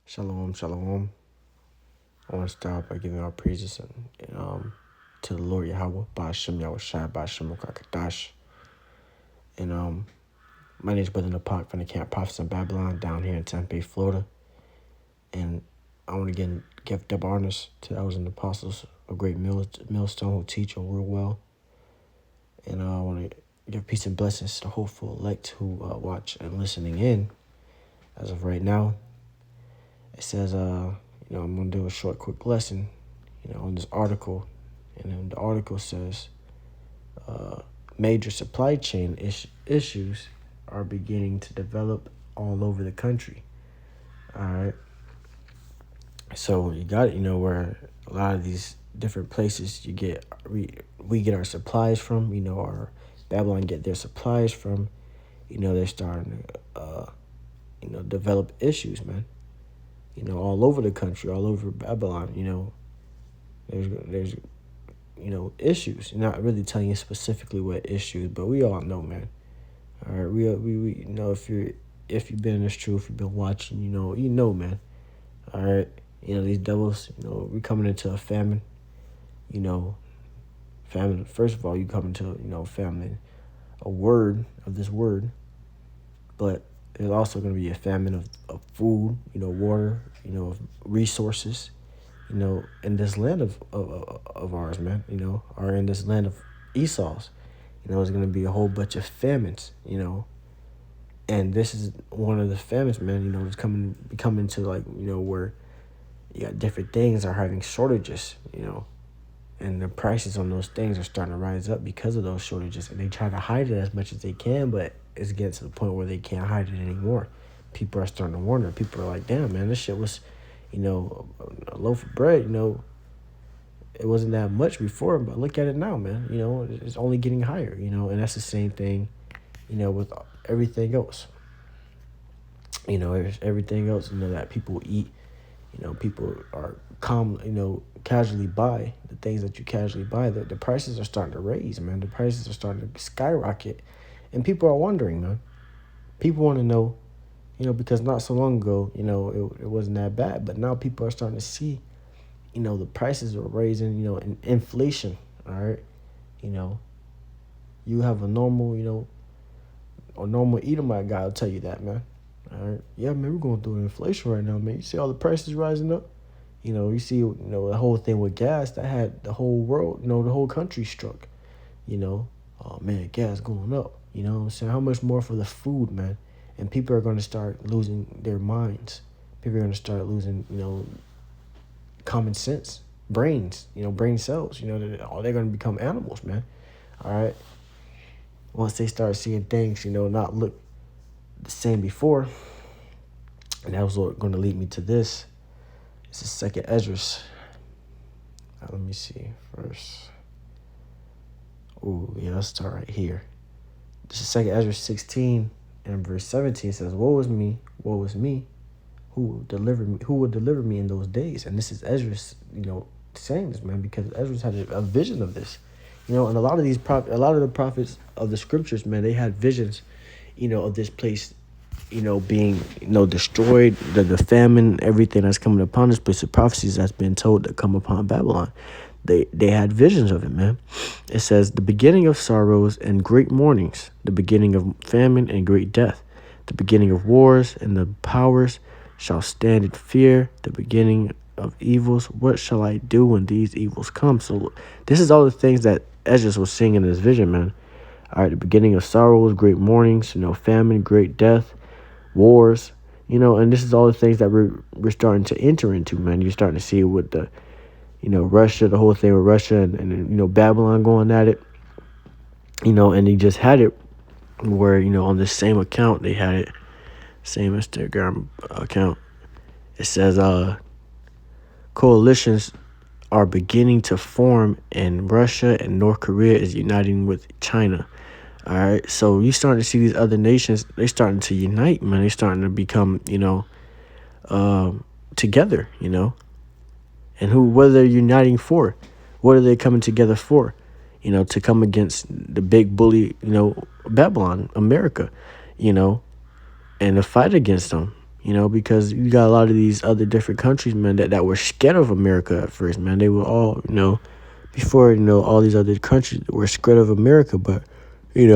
Shalom, shalom. I want to start by giving our praises to the Lord Yahweh, Ba'ashem Yahushai, Ba'ashem Kadash. And my name is Brother Napak from the Camp Prophets in Babylon down here in Tampa Bay, Florida. And I want to again give double honors to the elders and apostles, a great millstone who teach and real well. And I want to give peace and blessings to the hopeful elect who watch and listening in. As of right now, it says, I'm going to do a short, quick lesson, on this article. And then the article says, major supply chain issues are beginning to develop all over the country. All right. So you got it, where a lot of these different places we get our supplies from, our Babylon get their supplies from, they're starting to, develop issues, man. All over the country, all over Babylon, there's issues. Not really telling you specifically what issues, but we all know, man. All right, we know if you've been in this truth, you've been watching, man. All right, these devils, we coming into a famine. Famine. First of all, you come into famine, a word of this word, but there's also going to be a famine of food, water, of resources, in this land of ours, man, or in this land of Esau's, there's going to be a whole bunch of famines, and this is one of the famines, man, it's coming to where you got different things are having shortages, and the prices on those things are starting to rise up because of those shortages, and they try to hide it as much as they can, but it's getting to the point where they can't hide it anymore. People are starting to wonder. People are like, damn, man, this shit was, a loaf of bread, it wasn't that much before, but look at it now, man. It's only getting higher, and that's the same thing, with everything else. Everything else, that people eat, people are casually buy the things that you casually buy. The prices are starting to raise, man. The prices are starting to skyrocket, and people are wondering, man. People want to know, because not so long ago, it wasn't that bad, but now people are starting to see, the prices are raising, and inflation. All right, you have a normal, a normal Edomite guy will tell you that, man. All right, yeah, man, we're going through inflation right now, man. You see all the prices rising up. You see, the whole thing with gas that had the whole world, the whole country struck. Oh man, gas going up. What I'm saying? How much more for the food, man? And people are going to start losing their minds. People are going to start losing, common sense, brains, brain cells. They're going to become animals, man. All right. Once they start seeing things, not look the same before. And that was going to lead me to this. It's the second Esdras. Let me see first. Oh, yeah, let's start right here. This is second Esdras 16 and verse 17 says, woe is me, who will deliver me in those days? And this is Esdras, saying this, man, because Esdras had a vision of this. And a lot of the prophets of the scriptures, man, they had visions, of this place, being, destroyed, the famine, everything that's coming upon this place, the prophecies that's been told to come upon Babylon. They had visions of it, man. It says, the beginning of sorrows and great mournings, the beginning of famine and great death, the beginning of wars, and the powers shall stand in fear, the beginning of evils. What shall I do when these evils come? So this is all the things that Esdras was seeing in his vision, man. All right, the beginning of sorrows, great mournings, famine, great death, wars, and this is all the things that we're starting to enter into, man. You're starting to see it with the, Russia, the whole thing with Russia and Babylon going at it, and he just had it where, on this same account, they had it, same Instagram account. It says, coalitions are beginning to form and Russia and North Korea is uniting with China. All right, so you starting to see these other nations, they starting to unite, man. They starting to become, together, and what are they uniting for? What are they coming together for? To come against the big bully, Babylon, America, and to fight against them, because you got a lot of these other different countries, man, that were scared of America at first, man. They were all, before, all these other countries were scared of America, but, we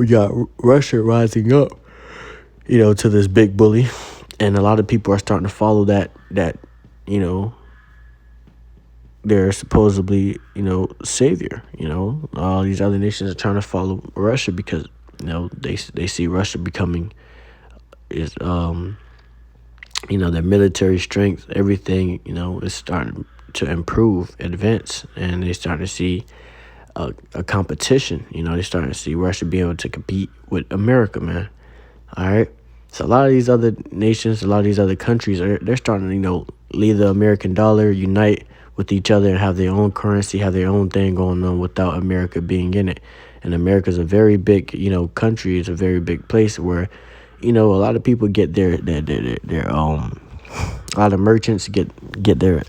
got Russia rising up, to this big bully, and a lot of people are starting to follow that, you know, their supposedly, savior. All these other nations are trying to follow Russia because, they see Russia becoming their military strength, everything, is starting to improve, advance, and they starting to see a competition. They starting to see Russia be able to compete with America, man. All right. So a lot of these other nations, a lot of these other countries they're starting to, leave the American dollar, unite with each other and have their own currency, have their own thing going on without America being in it. And America's a very big, country. It's a very big place where, a lot of people get their a lot of merchants get their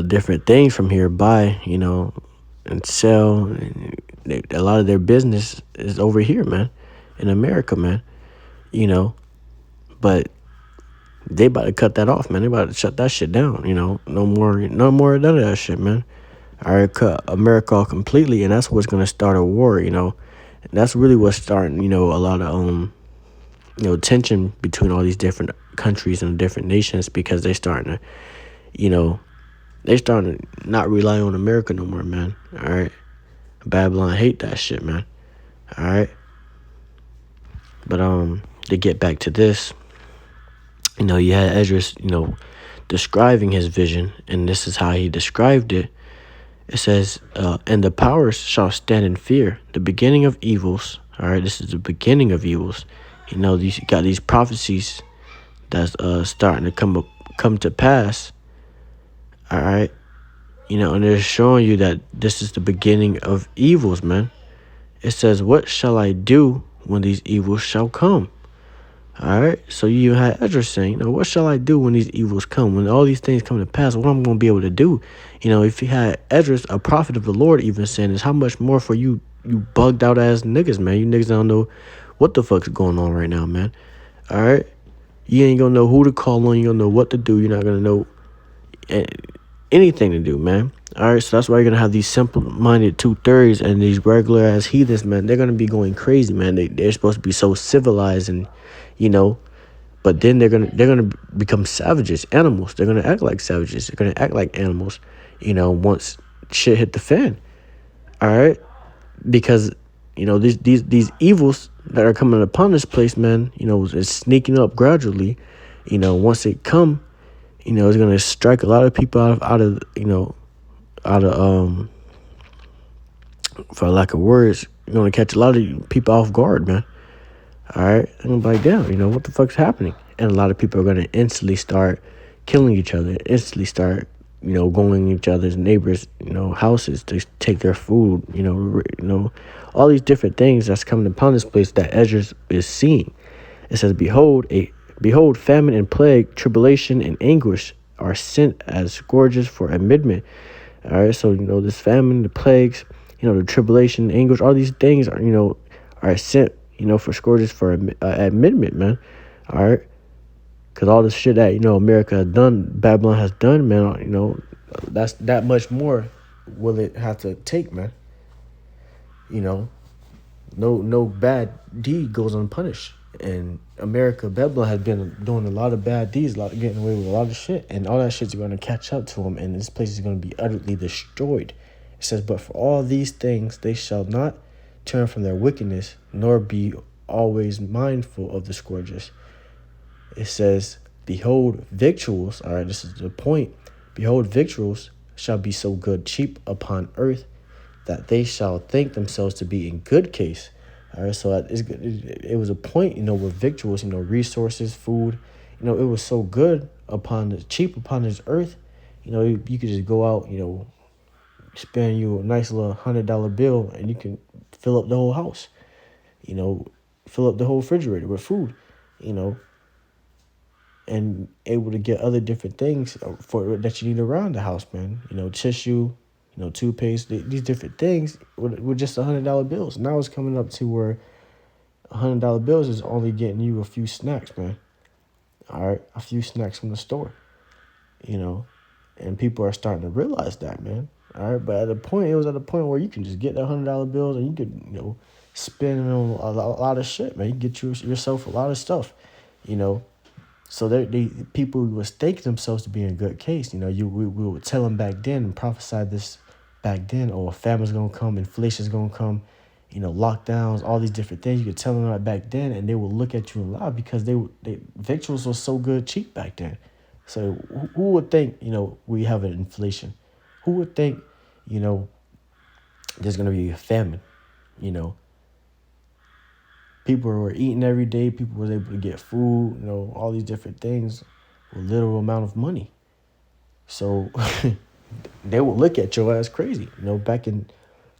different things from here, buy, and sell. And a lot of their business is over here, man, in America, man. But they about to cut that off, man. They about to shut that shit down. No more of none of that shit, man. All right, cut America off completely, and that's what's gonna start a war. And that's really what's starting. A lot of tension between all these different countries and different nations because they starting to, they starting to not rely on America no more, man. All right, Babylon hate that shit, man. All right, but to get back to this, you had Esdras, describing his vision, and this is how he described it. It says, and the powers shall stand in fear, the beginning of evils. All right, this is the beginning of evils. You got these prophecies that's starting to come to pass. All right, and they're showing you that this is the beginning of evils, man. It says, what shall I do when these evils shall come? All right, so you had Esdras saying, what shall I do when these evils come? When all these things come to pass, what I'm going to be able to do? If you had Esdras, a prophet of the Lord, even saying this, how much more for you bugged out ass niggas, man? You niggas don't know what the fuck's going on right now, man. All right, you ain't going to know who to call on. You don't know what to do. You're not going to know anything to do, man. All right, so that's why you're going to have these simple-minded two-thirds and these regular-ass heathens, man. They're going to be going crazy, man. They're supposed to be so civilized and, but then they're gonna become savages, animals. They're gonna act like savages. They're gonna act like animals, once shit hit the fan. All right, because these evils that are coming upon this place, man, is sneaking up gradually. Once it come, it's gonna strike a lot of people out of for lack of words, you're gonna catch a lot of people off guard, man. All right, and I'm like, damn, what the fuck's happening? And a lot of people are gonna instantly start killing each other, instantly start, going in each other's neighbors, houses to take their food, all these different things that's coming upon this place that Esdras is seeing. It says, behold, famine and plague, tribulation and anguish are sent as scourges for amendment. All right, so this famine, the plagues, the tribulation, anguish, all these things are sent, for scourges for amendment, man. All right, because all this shit that America has done, Babylon has done, man. That's that much more will it have to take, man. No bad deed goes unpunished. And America, Babylon has been doing a lot of bad deeds, getting away with a lot of shit, and all that shit's going to catch up to them, and this place is going to be utterly destroyed. It says, but for all these things they shall not turn from their wickedness, nor be always mindful of the scourges. It says, behold, victuals, all right, this is the point. Behold, victuals shall be so good, cheap upon earth, that they shall think themselves to be in good case. All right, so it was a point, with victuals, resources, food, it was so good cheap upon this earth, you could just go out, spend you a nice little $100 bill and you can fill up the whole house, fill up the whole refrigerator with food, and able to get other different things for that you need around the house, man. Tissue, toothpaste, these different things with just $100 bills. Now it's coming up to where $100 bills is only getting you a few snacks, man. All right, a few snacks from the store, you know, and people are starting to realize that, man. All right, but it was at a point where you can just get that $100 bills and you could, spend on a lot of shit, man. You can get yourself a lot of stuff, you know. So people would stake themselves to be in good case. We would tell them back then and prophesy this back then. Oh, a famine's gonna come, inflation's gonna come, lockdowns, all these different things. You could tell them that back then, and they would look at you and lie because they victuals was so good cheap back then. So who would think we have an inflation? Who would think there's gonna be a famine? You know, people were eating every day. People was able to get food, all these different things with little amount of money. So they will look at your ass crazy. Back in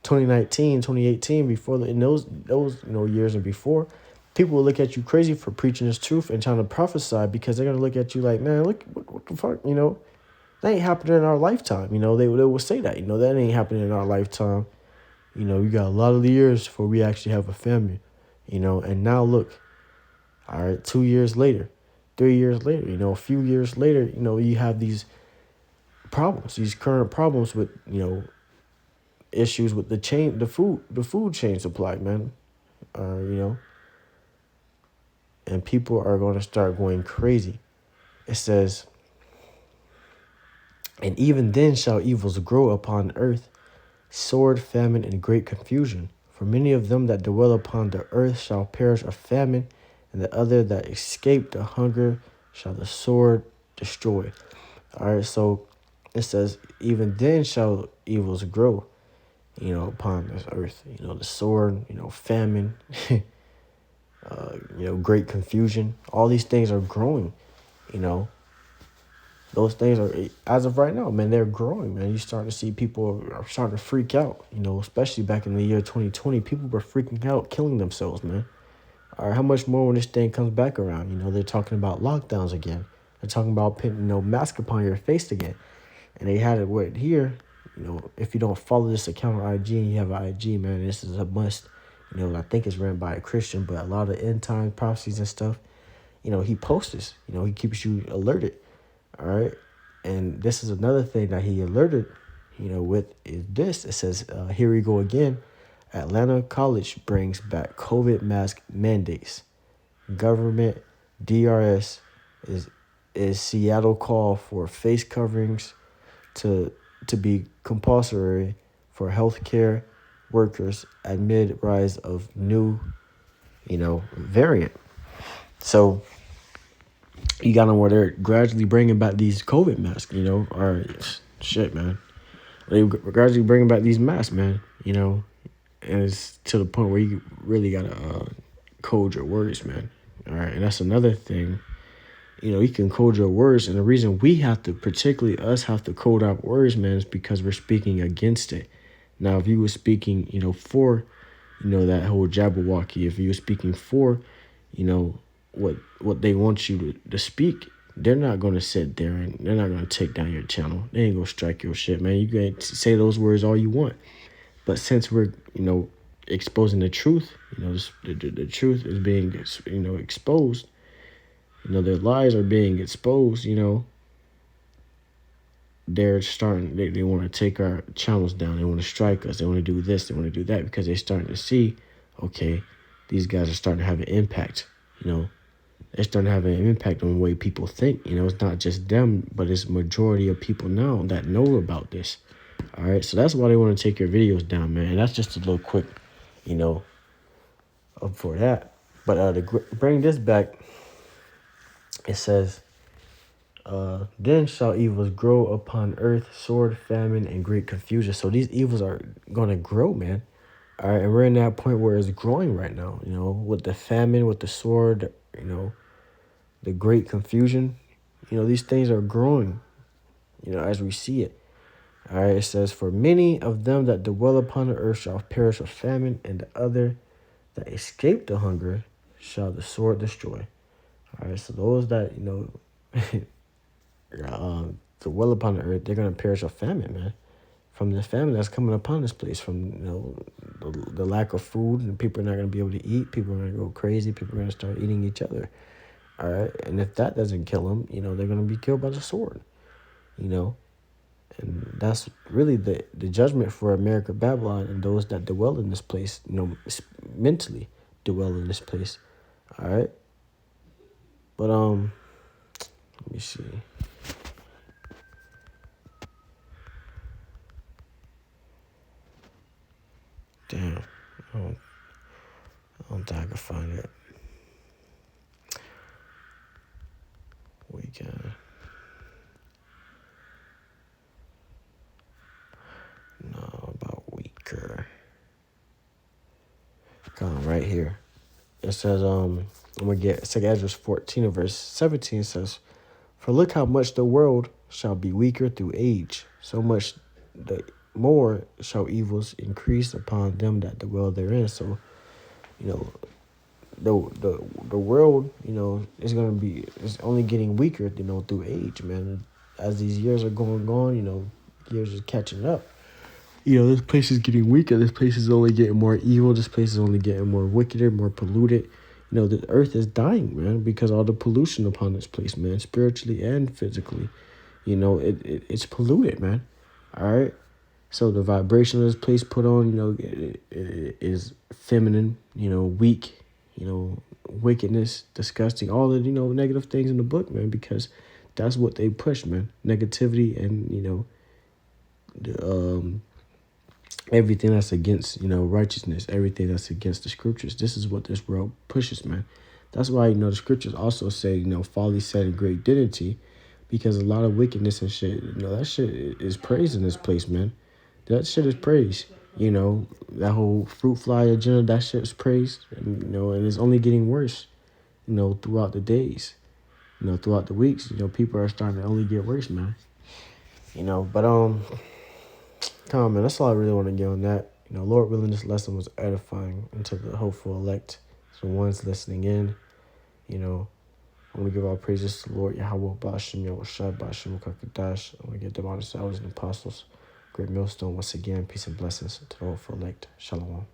2019, 2018, in those years and before, people will look at you crazy for preaching this truth and trying to prophesy because they're gonna look at you like, man, look, what the fuck, that ain't happening in our lifetime. They will say that, that ain't happening in our lifetime. We got a lot of the years before we actually have a family, and now look, all right, 2 years later, 3 years later, a few years later, you have these problems, these current problems with, issues with the food chain supply, man. And people are going to start going crazy. It says, and even then shall evils grow upon earth, sword, famine, and great confusion. For many of them that dwell upon the earth shall perish of famine, and the other that escape the hunger shall the sword destroy. All right, so it says, even then shall evils grow, upon this earth. The sword, famine, great confusion. All these things are growing, Those things are, as of right now, man, they're growing, man. You start to see people are starting to freak out, especially back in the year 2020. People were freaking out, killing themselves, man. All right, how much more when this thing comes back around? They're talking about lockdowns again. They're talking about putting, mask upon your face again. And they had it right here. If you don't follow this account on IG and you have an IG, man, this is a must. I think it's ran by a Christian, but a lot of end time prophecies and stuff, he posts this. He keeps you alerted. All right. And this is another thing that he alerted, with is this. It says, here we go again. Atlanta College brings back COVID mask mandates. Government DRS is Seattle call for face coverings to be compulsory for healthcare workers amid rise of new, variant. So you got them where they're gradually bringing back these COVID masks, all right, shit, man. They gradually bringing back these masks, man, and it's to the point where you really got to code your words, man. All right, and that's another thing. You can code your words, and the reason we have to, particularly us, have to code our words, man, is because we're speaking against it. Now, if you were speaking, for, that whole Jabberwocky, if you were speaking for, what they want you to speak, they're not going to sit there and they're not going to take down your channel. They ain't going to strike your shit, man. You can say those words all you want. But since we're, exposing the truth, the truth is being, exposed, their lies are being exposed, they're starting, they want to take our channels down. They want to strike us. They want to do this. They want to do that because they're starting to see, okay, these guys are starting to have an impact, They're starting to have an impact on the way people think. It's not just them, but it's majority of people now that know about this. All right, so that's why they want to take your videos down, man. And that's just a little quick, for that. But to bring this back, it says, then shall evils grow upon earth, sword, famine, and great confusion. So these evils are going to grow, man. All right, and we're in that point where it's growing right now, with the famine, with the sword, the great confusion. These things are growing, as we see it. All right, it says, for many of them that dwell upon the earth shall perish of famine, and the other that escape the hunger shall the sword destroy. All right, so those that, dwell upon the earth, they're going to perish of famine, man. from the famine that's coming upon this place, from the lack of food, and people are not going to be able to eat. People are going to go crazy. People are going to start eating each other. All right, and if that doesn't kill them, they're going to be killed by the sword. You know, and that's really the judgment for America, Babylon, and those that dwell in this place. Mentally dwell in this place. All right, but let me see. Damn, I don't think I can find it. We can. No, about weaker. Come on, right here. It says, I'm gonna get 2 Ezra 14 and verse 17 says, "For look how much the world shall be weaker through age, so much the more shall evils increase upon them that dwell therein." So, you know, the world, is gonna be is only getting weaker, through age, man. As these years are going on, years are catching up. This place is getting weaker. This place is only getting more evil. This place is only getting more wickeder, more polluted. The earth is dying, man, because all the pollution upon this place, man, spiritually and physically. It's polluted, man. All right. So the vibration of this place put on, it is feminine, weak, wickedness, disgusting, all the, negative things in the book, man, because that's what they push, man. Negativity and, the, everything that's against, righteousness, everything that's against the scriptures. This is what this world pushes, man. That's why, the scriptures also say, folly said in great dignity, because a lot of wickedness and shit, that shit is praised in this place, man. That shit is praised. That whole fruit fly agenda, that shit is praised. And it's only getting worse, throughout the days, throughout the weeks. People are starting to only get worse, man. But come on, man, that's all I really want to get on that. Lord willing, this lesson was edifying unto the hopeful elect, the ones listening in. I want to give all praises to the Lord Yahweh, Ba'ashem Yahushua, Ba'ashem Kakadash. I want to give them honor to elders and apostles. Great millstone once again. Peace and blessings to the hopeful elect. Shalom.